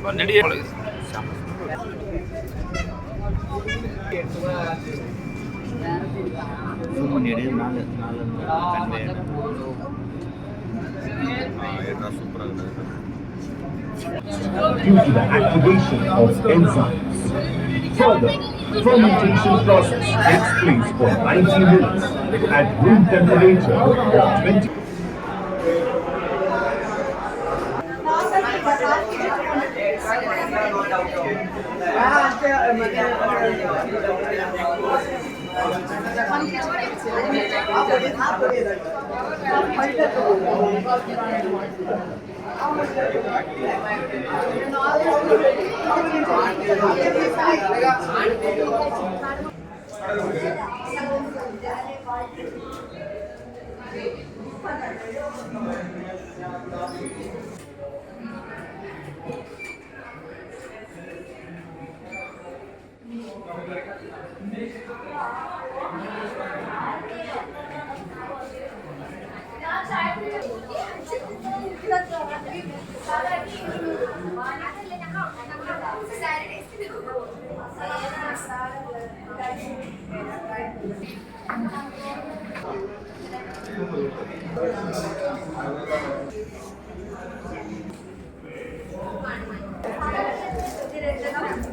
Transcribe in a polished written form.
apa nedi due to the activation of enzymes. Further, fermentation process takes place for 90 minutes at room temperature of 20.